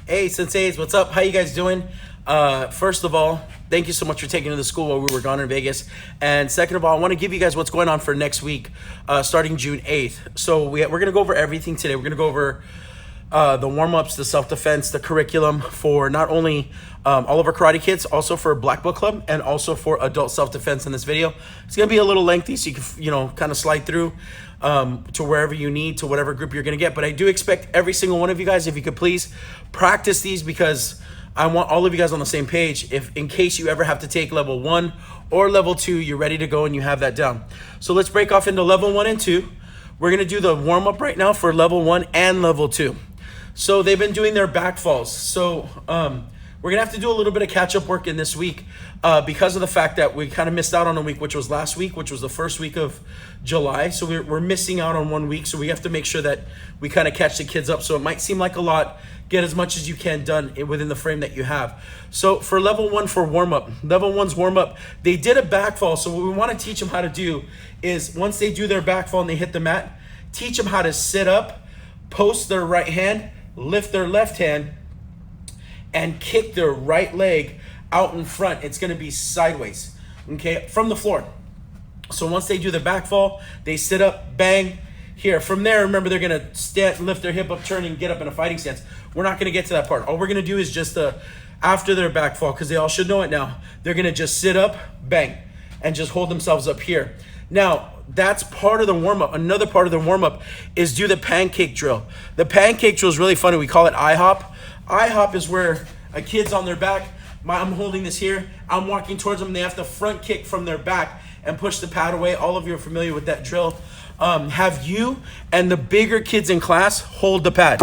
Hey, senseis, what's up? How you guys doing? First of all, thank you so much for taking to the school while we were gone in Vegas. And second of all, I want to give you guys what's going on for next week, starting June 8th. So we're going to go over everything today. We're going to go over the warm-ups, the self-defense, the curriculum for not only all of our karate kids, also for Black Book Club, and also for adult self-defense in this video. It's going to be a little lengthy, so you can, kind of slide through to wherever you need, to whatever group you're going to get. But I do expect every single one of you guys, if you could please practice these, because I want all of you guys on the same page. If in case you ever have to take level 1 or level 2, you're ready to go and you have that down. So let's break off into level 1 and 2. We're going to do the warm-up right now for level 1 and level 2. So they've been doing their back falls. So we're going to have to do a little bit of catch-up work in this week because of the fact that we kind of missed out on a week, which was last week, which was the first week of July. So we're missing out on 1 week. So we have to make sure that we kind of catch the kids up. So it might seem like a lot. Get as much as you can done within the frame that you have. So for level 1 for warm-up, level 1's warm-up, they did a back fall. So what we want to teach them how to do is once they do their back fall and they hit the mat, teach them how to sit up, post their right hand, lift their left hand, and kick their right leg out in front. It's going to be sideways, okay, from the floor. So once they do the back fall, they sit up, bang. Here, from there, remember, they're going to stand, lift their hip up, turn, and get up in a fighting stance. We're not going to get to that part. All we're going to do is just after their back fall, because they all should know it now, they're going to just sit up, bang, and just hold themselves up here. Now, that's part of the warm-up. Another part of the warm-up is do the pancake drill. The pancake drill is really funny. We call it IHOP. IHOP is where a kid's on their back. I'm holding this here. I'm walking towards them. They have to front kick from their back and push the pad away. All of you are familiar with that drill. Have you and the bigger kids in class hold the pad.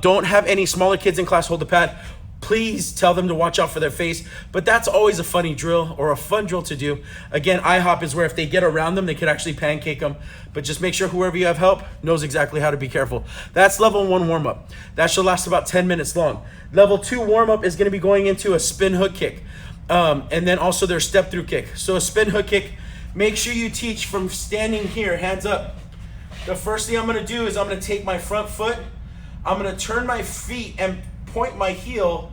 Don't have any smaller kids in class hold the pad. Please tell them to watch out for their face. But that's always a funny drill or a fun drill to do. Again, IHOP is where if they get around them, they could actually pancake them. But just make sure whoever you have help knows exactly how to be careful. That's level 1 warm-up. That should last about 10 minutes long. Level 2 warm-up is going to be going into a spin hook kick. And then also their step through kick. So a spin hook kick, make sure you teach from standing here, hands up. The first thing I'm going to do is I'm going to take my front foot. I'm going to turn my feet and point my heel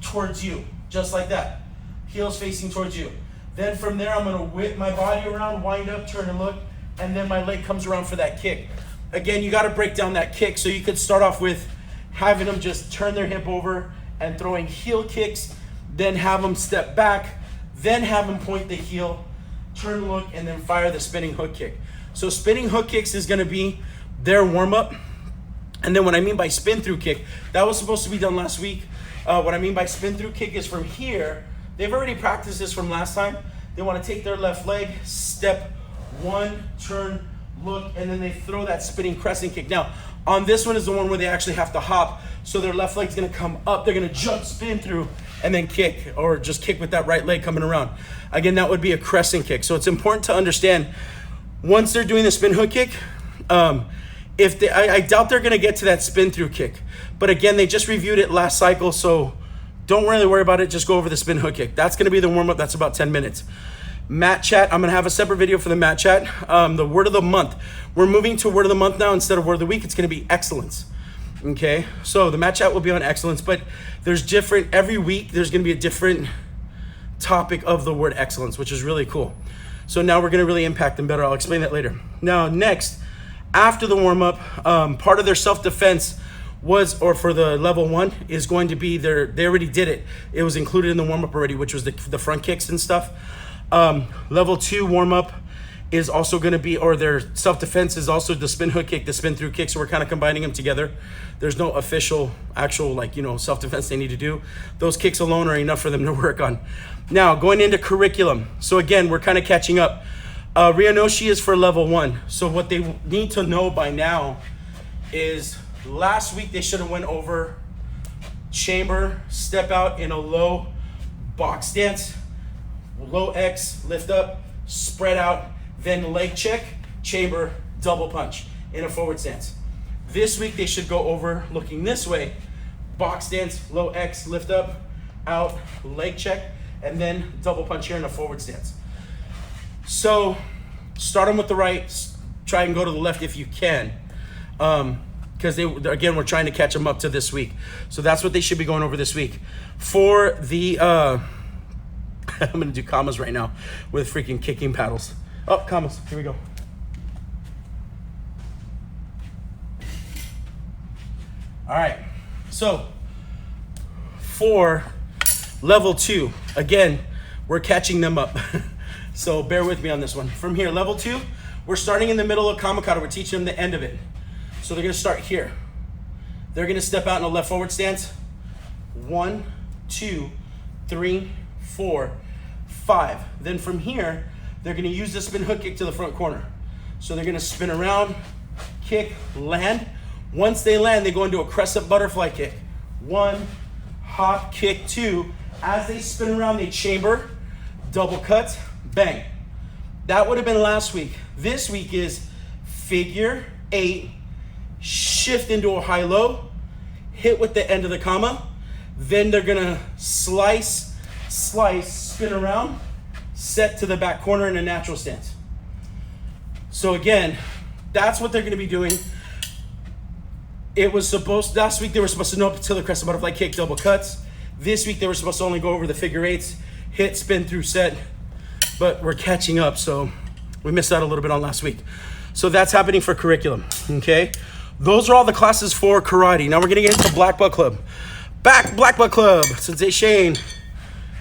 towards you, just like that. Heels facing towards you. Then from there, I'm going to whip my body around, wind up, turn and look, and then my leg comes around for that kick. Again, you got to break down that kick. So you could start off with having them just turn their hip over and throwing heel kicks, then have them step back, then have them point the heel, turn, look, and then fire the spinning hook kick. So spinning hook kicks is going to be their warm-up. And then what I mean by spin through kick, that was supposed to be done last week. What I mean by spin through kick is from here. They've already practiced this from last time. They want to take their left leg, step 1, turn, look, and then they throw that spinning crescent kick. Now, on this one is the one where they actually have to hop. So their left leg's going to come up. They're going to jump, spin through, and then kick, or just kick with that right leg coming around. Again, that would be a crescent kick. So it's important to understand, once they're doing the spin hook kick, I doubt they're going to get to that spin through kick. But again, they just reviewed it last cycle, so don't really worry about it. Just go over the spin hook kick. That's going to be the warm-up. That's about 10 minutes. Mat chat, I'm going to have a separate video for the mat chat. The word of the month. We're moving to word of the month now instead of word of the week. It's going to be excellence. Okay, so the mat chat will be on excellence, but there's different, every week there's going to be a different topic of the word excellence, which is really cool. So now we're going to really impact them better. I'll explain that later. Now, next, after the warm-up, part of their self-defense was, or for the level 1, is going to be they already did it. It was included in the warm-up already, which was the front kicks and stuff. Level 2 warm-up is also going to be, or their self-defense is also the spin hook kick, the spin through kick. So we're kind of combining them together. There's no official, actual, self-defense they need to do. Those kicks alone are enough for them to work on. Now, going into curriculum. So again, we're kind of catching up. Ryanoshi is for level 1. So what they need to know by now is last week they should have went over chamber, step out in a low box stance, low X, lift up, spread out, then leg check, chamber, double punch in a forward stance. This week they should go over looking this way, box stance, low X, lift up, out, leg check, and then double punch here in a forward stance. So start them with the right, try and go to the left if you can. because again, we're trying to catch them up to this week. So that's what they should be going over this week. For the, I'm gonna do commas right now with freaking kicking paddles. Oh, commas, here we go. All right, so for level 2, again, we're catching them up. So bear with me on this one. From here, level 2, we're starting in the middle of kamikata. We're teaching them the end of it. So they're gonna start here. They're gonna step out in a left forward stance. 1, 2, 3, 4, 5. Then from here, they're gonna use the spin hook kick to the front corner. So they're gonna spin around, kick, land. Once they land, they go into a crescent butterfly kick. 1, hop, kick, 2. As they spin around, they chamber, double cut, bang. That would have been last week. This week is figure 8, shift into a high-low, hit with the end of the kama. Then they're gonna slice, spin around, set to the back corner in a natural stance. So again, that's what they're gonna be doing. It was supposed, last week they were supposed to know up until the crescent butterfly kick, double cuts. This week they were supposed to only go over the figure 8s, hit, spin through, set. But we're catching up, so we missed out a little bit on last week. So that's happening for curriculum, okay? Those are all the classes for karate. Now we're gonna get into Black Belt Club. Black Belt Club, Sensei Shane,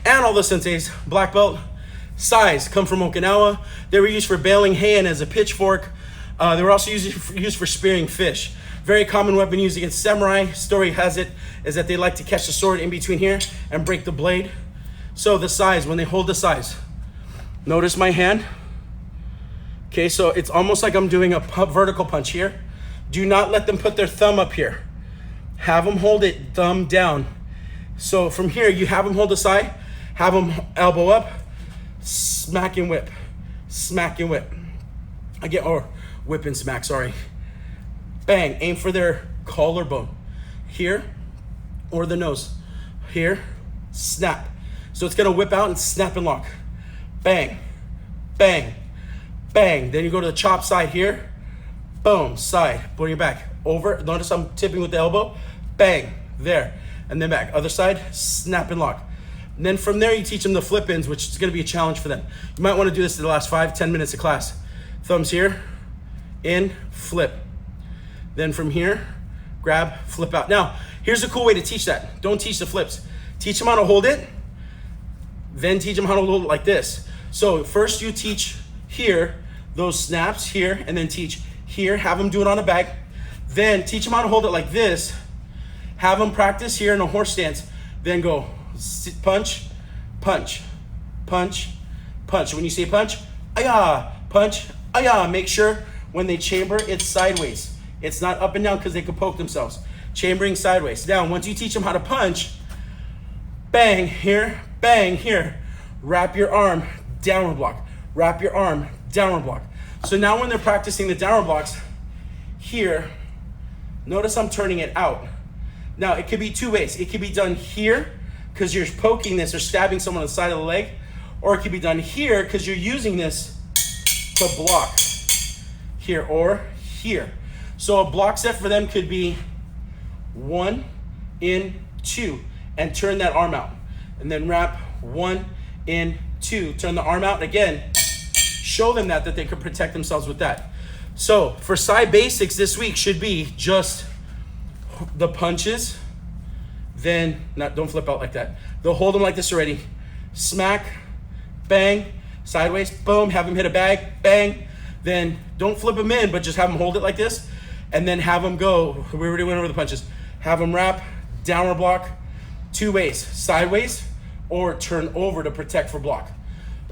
and all the senseis, black belt. Sais come from Okinawa. They were used for baling hay and as a pitchfork. They were also used for spearing fish. Very common weapon used against samurai. Story has it is that they like to catch the sword in between here and break the blade. So the sais, when they hold the sais, notice my hand. Okay, so it's almost like I'm doing a vertical punch here. Do not let them put their thumb up here. Have them hold it, thumb down. So from here, you have them hold the sai, have them elbow up, smack and whip, smack and whip. Again, or whip and smack, sorry. Bang, aim for their collarbone. Here, or the nose. Here, snap. So it's gonna whip out and snap and lock. Bang, bang, bang. Then you go to the chop side here. Boom, side, bring it back. Over, notice I'm tipping with the elbow. Bang, there. And then back. Other side, snap and lock. And then from there you teach them the flip ins, which is gonna be a challenge for them. You might wanna do this in the last 5-10 minutes of class. Thumbs here, in, flip. Then from here, grab, flip out. Now, here's a cool way to teach that. Don't teach the flips. Teach them how to hold it, then teach them how to hold it like this. So first you teach here, those snaps here, and then teach here, have them do it on a bag. Then teach them how to hold it like this. Have them practice here in a horse stance. Then go punch, punch, punch, punch. When you say punch, ayah, punch, ayah. Make sure when they chamber, it's sideways. It's not up and down because they could poke themselves. Chambering sideways. Now, once you teach them how to punch, bang here, wrap your arm, downward block. Wrap your arm, downward block. So now when they're practicing the downward blocks, here, notice I'm turning it out. Now, it could be 2 ways. It could be done here, because you're poking this or stabbing someone on the side of the leg, or it could be done here, because you're using this to block. Here or here. So a block set for them could be 1, in, 2, and turn that arm out. And then wrap 1, in, 2. Turn the arm out again. Show them that they could protect themselves with that. So for side basics this week should be just the punches. Then, don't flip out like that. They'll hold them like this already. Smack, bang, sideways, boom, have them hit a bag, bang. Then don't flip them in, but just have them hold it like this. And then have them go, we already went over the punches. Have them wrap, downward block, 2 ways, sideways or turn over to protect for block.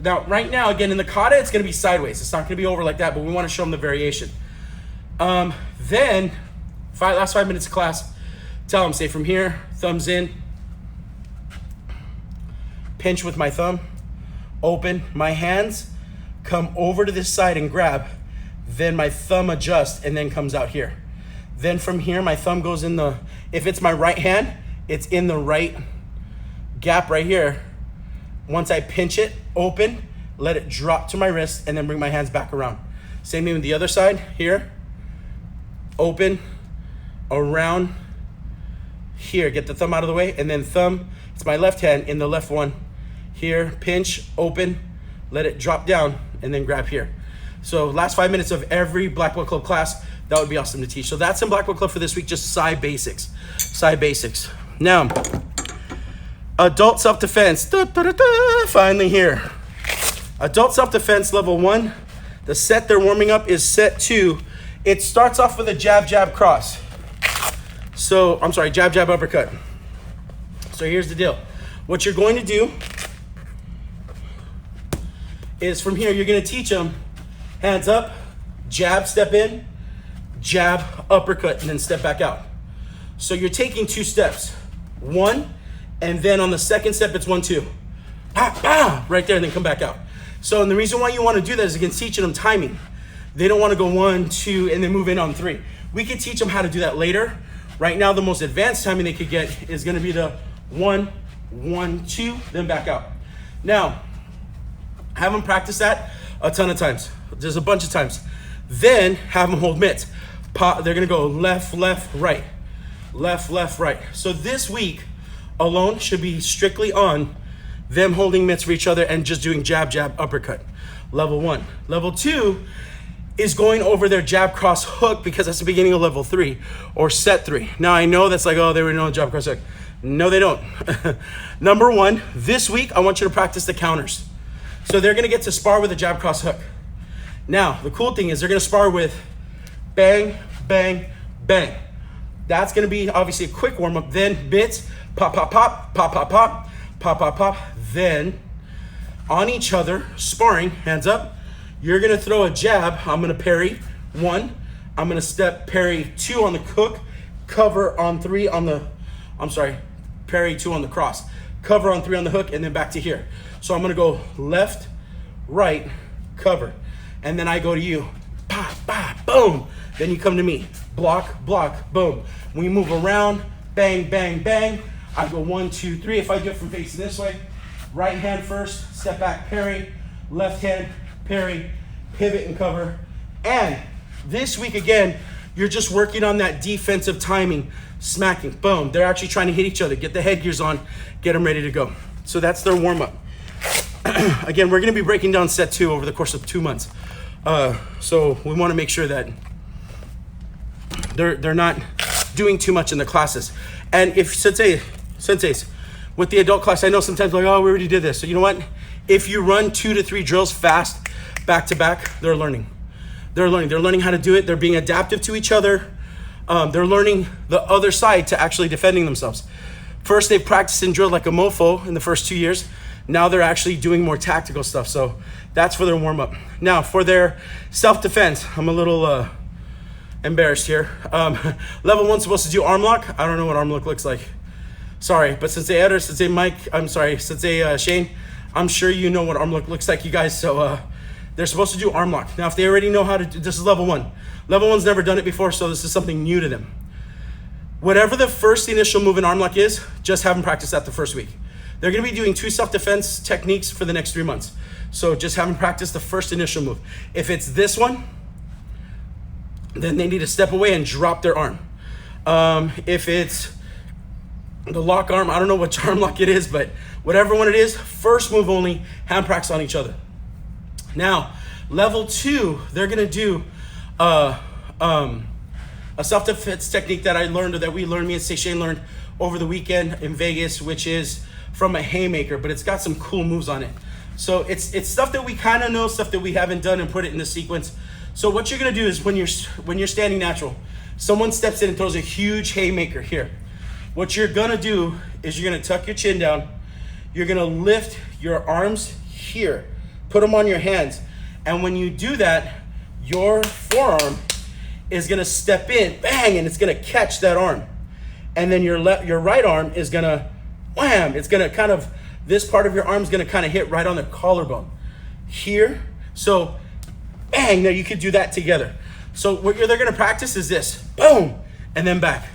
Now, right now, again, in the kata, it's gonna be sideways. It's not gonna be over like that, but we wanna show them the variation. Then, last 5 minutes of class, tell them, say from here, thumbs in, pinch with my thumb, open, my hands come over to this side and grab, then my thumb adjusts and then comes out here. Then from here, my thumb goes in the, if it's my right hand, it's in the right gap right here. Once I pinch it, open, let it drop to my wrist, and then bring my hands back around. Same thing with the other side, here, open, around here, get the thumb out of the way, and then thumb, it's my left hand in the left one. Here, pinch, open, let it drop down, and then grab here. So last 5 minutes of every Black Belt Club class, that would be awesome to teach. So that's in Black Belt Club for this week, just side basics. Side basics. Now, adult self-defense, finally here. Adult self-defense level 1, the set they're warming up is set 2. It starts off with a jab, jab, cross. So, I'm sorry, jab, jab, uppercut. So here's the deal. What you're going to do is from here, you're gonna teach them hands up, jab, step in, jab, uppercut, and then step back out. So you're taking 2 steps. 1, and then on the second step, it's 1, 2. Bah, bah, right there, and then come back out. So, and the reason why you wanna do that is against teaching them timing. They don't wanna go 1, 2, and then move in on 3. We could teach them how to do that later. Right now, the most advanced timing they could get is gonna be the 1, 1, 2, then back out. Now, have them practice that a ton of times. There's a bunch of times. Then have them hold mitts. They're gonna go left, left, right. Left, left, right. So this week alone should be strictly on them holding mitts for each other and just doing jab, jab, uppercut. Level 1. Level 2 is going over their jab, cross, hook, because that's the beginning of level 3 or set 3. Now I know that's like, oh, they already know jab, cross, hook. No, they don't. Number 1, this week I want you to practice the counters. So they're gonna get to spar with a jab, cross, hook. Now, the cool thing is they're gonna spar with bang, bang, bang. That's gonna be obviously a quick warm up. Then bits, pop, pop, pop, pop, pop, pop, pop, pop, pop. Then on each other, sparring, hands up. You're gonna throw a jab. I'm gonna parry 1. I'm gonna step parry 2 on the hook, cover on 3 on the, parry 2 on the cross. Cover on 3 on the hook, and then back to here. So I'm gonna go left, right, cover. And then I go to you, pop, pop, boom. Then you come to me, block, block, boom. We move around, bang, bang, bang. I go 1, 2, 3. If I do it from facing this way, right hand first, step back, parry, left hand, parry, pivot and cover. And this week again, you're just working on that defensive timing, smacking, boom. They're actually trying to hit each other, get the headgears on, get them ready to go. So that's their warm up. Again, we're gonna be breaking down set 2 over the course of 2 months. So we wanna make sure that they're not doing too much in the classes. And if senseis, with the adult class, I know sometimes like, oh, we already did this. So you know what? If you run 2 to 3 drills fast, back to back, they're learning. They're learning how to do it. They're being adaptive to each other. They're learning the other side to actually defending themselves. First, they've practiced and drilled like a mofo in the first 2 years. Now they're actually doing more tactical stuff. So that's for their warm up. Now for their self-defense, I'm a little embarrassed here. Level 1's supposed to do arm lock. I don't know what arm lock looks like. Sorry, but Sensei Eder, Sensei Mike, Sensei Shane, I'm sure you know what arm lock looks like, you guys. So they're supposed to do arm lock. Now if they already know how to do, this is level 1. Level 1's never done it before, so this is something new to them. Whatever the first initial move in arm lock is, just have them practice that the first week. They're gonna be doing 2 self-defense techniques for the next 3 months. So just have them practice the first initial move. If it's this one, then they need to step away and drop their arm. If it's the lock arm, I don't know which arm lock it is, but whatever one it is, first move only, hand practice on each other. Now, level 2, they're gonna do a self-defense technique that I learned, or that we learned, me and Sensei Shane learned over the weekend in Vegas, which is from a haymaker, but it's got some cool moves on it. So it's stuff that we kind of know, stuff that we haven't done, and put it in the sequence. So what you're gonna do is when you're standing natural, someone steps in and throws a huge haymaker here. What you're gonna do is you're gonna tuck your chin down, you're gonna lift your arms here, put them on your hands, and when you do that, your forearm is gonna step in, bang, and it's gonna catch that arm. And then your right arm is gonna wham, it's gonna kind of, this part of your arm is gonna kind of hit right on the collarbone here. So bang, now you could do that together. So what they're gonna practice is this, boom, and then back.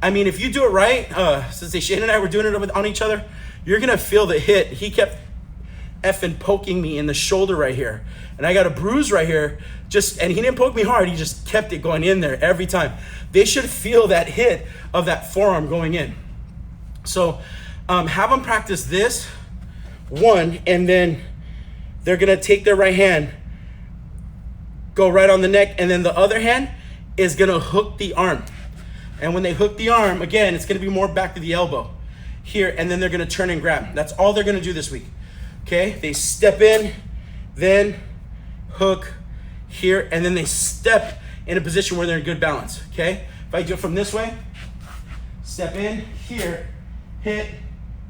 I mean, if you do it right, since Shane and I were doing it on each other, you're gonna feel the hit. He kept effing poking me in the shoulder right here. And I got a bruise right here. And he didn't poke me hard. He just kept it going in there every time. They should feel that hit of that forearm going in. So have them practice this one, and then they're gonna take their right hand, go right on the neck, and then the other hand is gonna hook the arm. And when they hook the arm, again, it's gonna be more back to the elbow here, and then they're gonna turn and grab. That's all they're gonna do this week. Okay, they step in, then hook here, and then they step in a position where they're in good balance. Okay, if I do it from this way, step in here, hit,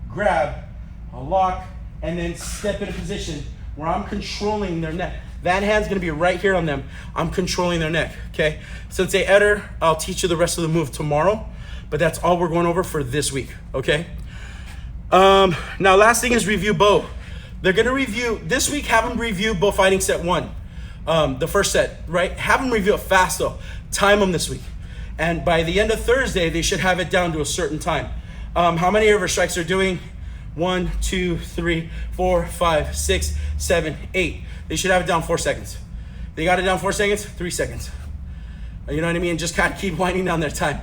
grab, a lock, and then step in a position where I'm controlling their neck. That hand's gonna be right here on them. I'm controlling their neck, okay? Sensei Eder, I'll teach you the rest of the move tomorrow, but that's all we're going over for this week, okay? Now, last thing is review bow. They're gonna review, this week, have them review bow fighting set 1, the first set, right? Have them review it fast though. Time them this week. And by the end of Thursday, they should have it down to a certain time. How many river strikes are doing? 1, 2, 3, 4, 5, 6, 7, 8. They should have it down 4 seconds. They got it down 4 seconds, 3 seconds. You know what I mean? Just kind of keep winding down their time.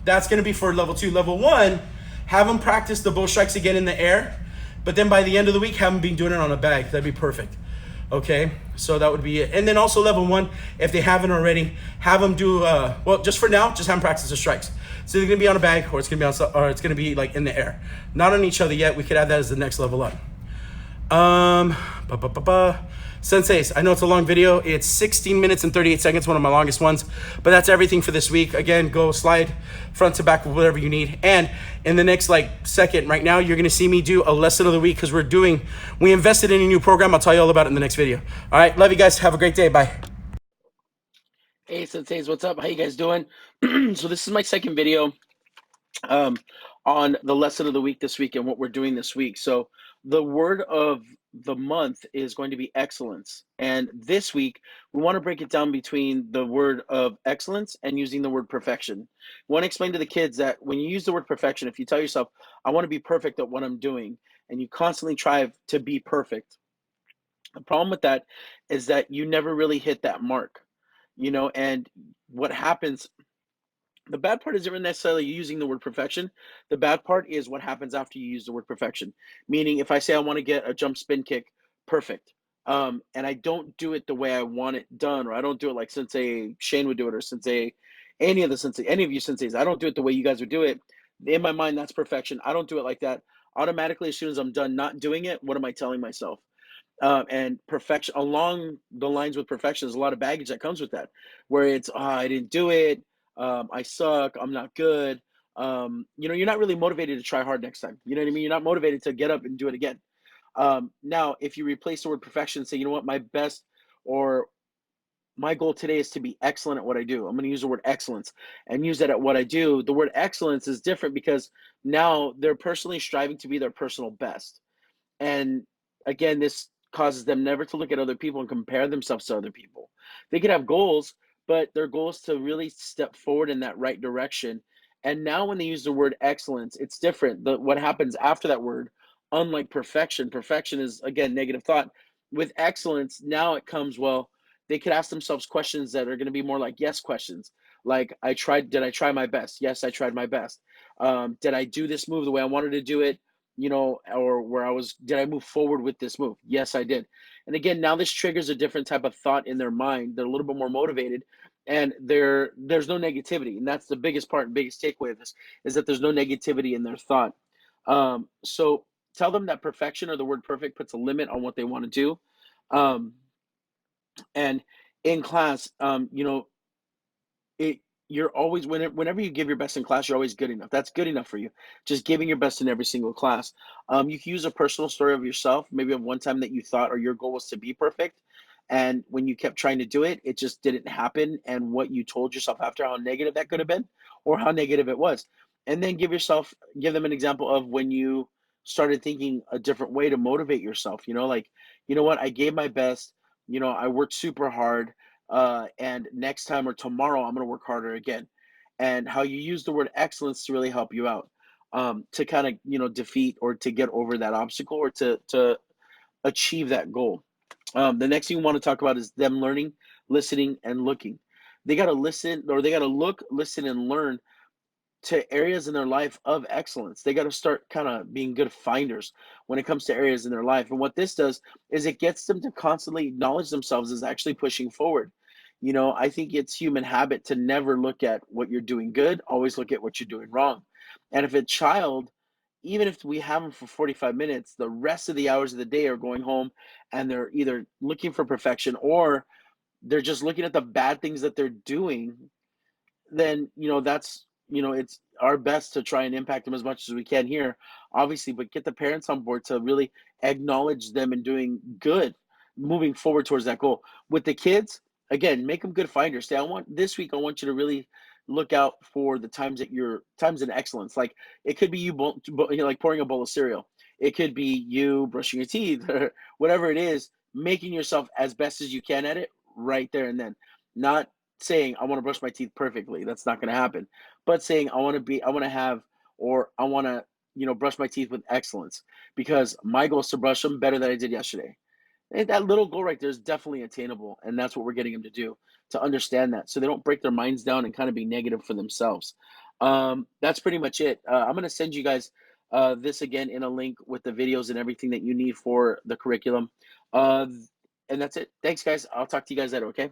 That's going to be for level 2. Level 1, have them practice the bow strikes again in the air, but then by the end of the week, have them be doing it on a bag. That'd be perfect. Okay, so that would be it. And then also level 1, if they haven't already, have them do, well, just for now, just have them practice the strikes. So they're gonna be on a bag, or it's gonna be or it's gonna be like in the air. Not on each other yet. We could add that as the next level up. Senseis, I know it's a long video. It's 16 minutes and 38 seconds, one of my longest ones. But that's everything for this week. Again, go slide front to back with whatever you need. And in the next second, right now, you're gonna see me do a lesson of the week because we invested in a new program. I'll tell you all about it in the next video. All right, love you guys. Have a great day. Bye. Hey Senseis, what's up? How you guys doing? So this is my second video on the lesson of the week this week and what we're doing this week. So the word of the month is going to be excellence. And this week, we want to break it down between the word of excellence and using the word perfection. We want to explain to the kids that when you use the word perfection, if you tell yourself, I want to be perfect at what I'm doing, and you constantly try to be perfect, the problem with that is that you never really hit that mark, and what happens, the bad part isn't necessarily using the word perfection. The bad part is what happens after you use the word perfection. Meaning, if I say I want to get a jump spin kick perfect, and I don't do it the way I want it done, or I don't do it like Sensei Shane would do it, or Sensei, any of you senseis, I don't do it the way you guys would do it. In my mind, that's perfection. I don't do it like that. Automatically, as soon as I'm done not doing it, what am I telling myself? And perfection, along the lines with perfection, there's a lot of baggage that comes with that, where it's, I didn't do it, I suck, I'm not good. You're not really motivated to try hard next time. You know what I mean? You're not motivated to get up and do it again. Now, if you replace the word perfection, say, you know what, my best, or my goal today is to be excellent at what I do. I'm going to use the word excellence and use that at what I do. The word excellence is different because now they're personally striving to be their personal best. And again, this causes them never to look at other people and compare themselves to other people. They could have goals, but their goal is to really step forward in that right direction. And now when they use the word excellence, it's different. What happens after that word, unlike perfection is, again, negative thought. With excellence, now it comes, well, they could ask themselves questions that are going to be more like yes questions. Like, did I try my best? Yes, I tried my best. Did I do this move the way I wanted to do it? Or did I move forward with this move? Yes, I did. And again, now this triggers a different type of thought in their mind. They're a little bit more motivated, and there's no negativity. And that's the biggest part and biggest takeaway of this, is that there's no negativity in their thought. So tell them that perfection, or the word perfect, puts a limit on what they want to do. And in class, it you're always, whenever you give your best in class, you're always good enough. That's good enough for you. Just giving your best in every single class. You can use a personal story of yourself, maybe of one time that you thought, or your goal was to be perfect, and when you kept trying to do it, it just didn't happen, and what you told yourself after, how negative that could have been, or how negative it was. And then give them an example of when you started thinking a different way to motivate yourself. Like, you know what, I gave my best, I worked super hard, and next time or tomorrow I'm going to work harder again. And how you use the word excellence to really help you out, to kind of defeat or to get over that obstacle, or to achieve that goal. The next thing we want to talk about is them learning, listening, and looking. They got to listen, or they got to look, listen, and learn to areas in their life of excellence. They got to start kind of being good finders when it comes to areas in their life. And what this does is it gets them to constantly acknowledge themselves as actually pushing forward. I think it's human habit to never look at what you're doing good, always look at what you're doing wrong. And if a child, even if we have them for 45 minutes, the rest of the hours of the day are going home and they're either looking for perfection or they're just looking at the bad things that they're doing, then that's it's our best to try and impact them as much as we can here, obviously, but get the parents on board to really acknowledge them and doing good, moving forward towards that goal. With the kids, again, make them good finders. Say, I want this week, I want you to really look out for the times that your times in excellence. Like it could be like pouring a bowl of cereal. It could be you brushing your teeth, or whatever it is, making yourself as best as you can at it right there and then. Not saying I want to brush my teeth perfectly. That's not going to happen. But saying I want to have, or I want to, brush my teeth with excellence because my goal is to brush them better than I did yesterday. And that little goal right there is definitely attainable. And that's what we're getting them to do, to understand that. So they don't break their minds down and kind of be negative for themselves. That's pretty much it. I'm going to send you guys this again in a link with the videos and everything that you need for the curriculum. And that's it. Thanks, guys. I'll talk to you guys later. Okay.